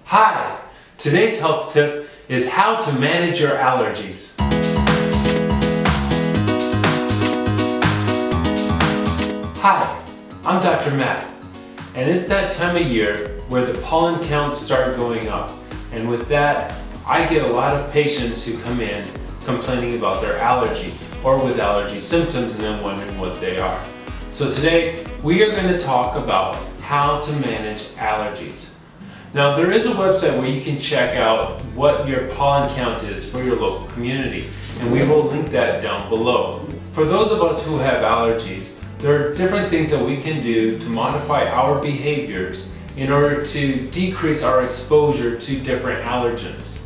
Hi! Today's health tip is how to manage your allergies. Hi, I'm Dr. Matt, and it's that time of year where the pollen counts start going up, and with that, I get a lot of patients who come in complaining about their allergies or with allergy symptoms and then wondering what they are. So today, we are going to talk about how to manage allergies. Now, there is a website where you can check out what your pollen count is for your local community, and we will link that down below. For those of us who have allergies, there are different things that we can do to modify our behaviors in order to decrease our exposure to different allergens.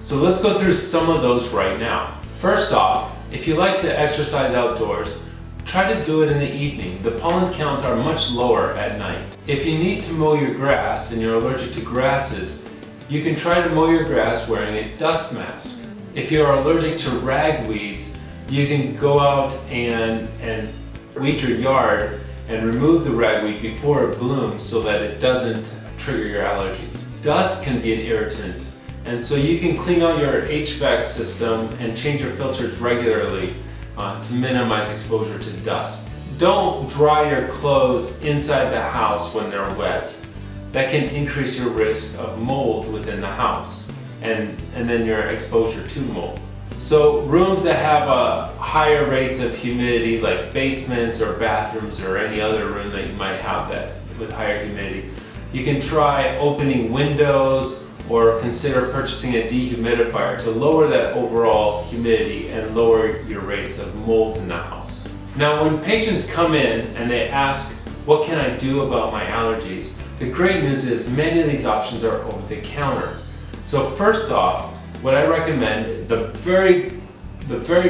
So let's go through some of those right now. First off, if you like to exercise outdoors, try to do it in the evening. The pollen counts are much lower at night. If you need to mow your grass and you're allergic to grasses, you can try to mow your grass wearing a dust mask. If you're allergic to ragweeds, you can go out and weed your yard and remove the ragweed before it blooms so that it doesn't trigger your allergies. Dust can be an irritant, and so you can clean out your HVAC system and change your filters regularly to minimize exposure to dust. Don't dry your clothes inside the house when they're wet. That can increase your risk of mold within the house and then your exposure to mold. So rooms that have higher rates of humidity, like basements or bathrooms or any other room that you might have that with higher humidity, you can try opening windows or consider purchasing a dehumidifier to lower that overall humidity and lower your rates of mold in the house. Now, when patients come in and they ask, what can I do about my allergies? The great news is many of these options are over the counter. So first off, what I recommend, the very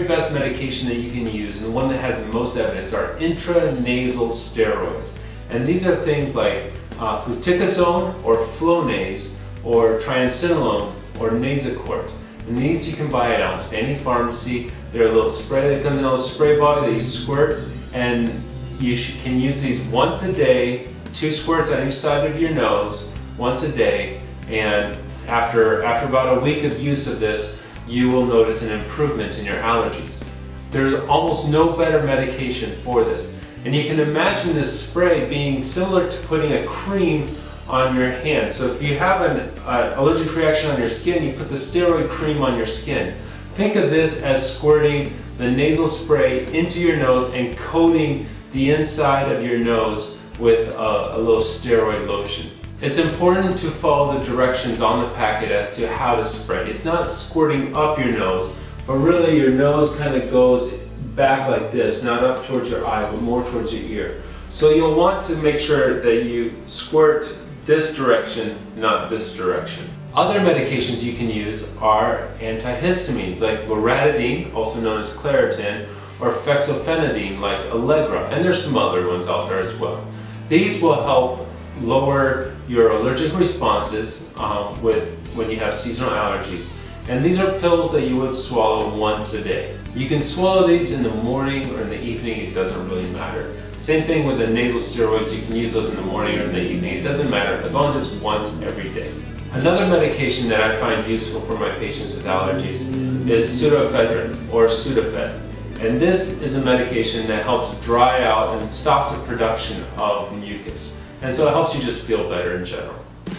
best medication that you can use and the one that has the most evidence are intranasal steroids. And these are things like fluticasone or Flonase, or triamcinolone, or Nasacort. And these you can buy at almost any pharmacy. They're a little spray that comes in a little spray bottle that you squirt, and you can use these once a day, 2 squirts on each side of your nose, once a day, and after about a week of use of this, you will notice an improvement in your allergies. There's almost no better medication for this. And you can imagine this spray being similar to putting a cream on your hand. So if you have an allergic reaction on your skin, you put the steroid cream on your skin. Think of this as squirting the nasal spray into your nose and coating the inside of your nose with a little steroid lotion. It's important to follow the directions on the packet as to how to spray. It's not squirting up your nose, but really your nose kind of goes back like this, not up towards your eye, but more towards your ear. So you'll want to make sure that you squirt this direction, not this direction. Other medications you can use are antihistamines like loratadine, also known as Claritin, or fexofenadine like Allegra, and there's some other ones out there as well. These will help lower your allergic responses when you have seasonal allergies. And these are pills that you would swallow once a day. You can swallow these in the morning or in the evening, it doesn't really matter. Same thing with the nasal steroids, you can use those in the morning or in the evening, it doesn't matter, as long as it's once every day. Another medication that I find useful for my patients with allergies is pseudoephedrine or Sudafed. And this is a medication that helps dry out and stops the production of mucus. And so it helps you just feel better in general.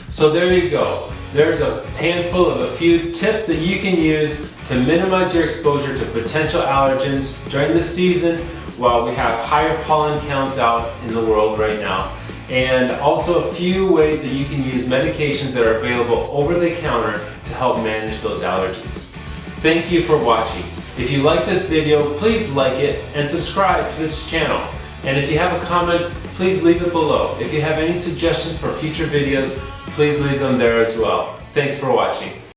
So there you go. There's a handful of a few tips that you can use to minimize your exposure to potential allergens during the season while we have higher pollen counts out in the world right now. And also a few ways that you can use medications that are available over the counter to help manage those allergies. Thank you for watching. If you like this video, please like it and subscribe to this channel. And if you have a comment, please leave it below. If you have any suggestions for future videos, please leave them there as well. Thanks for watching.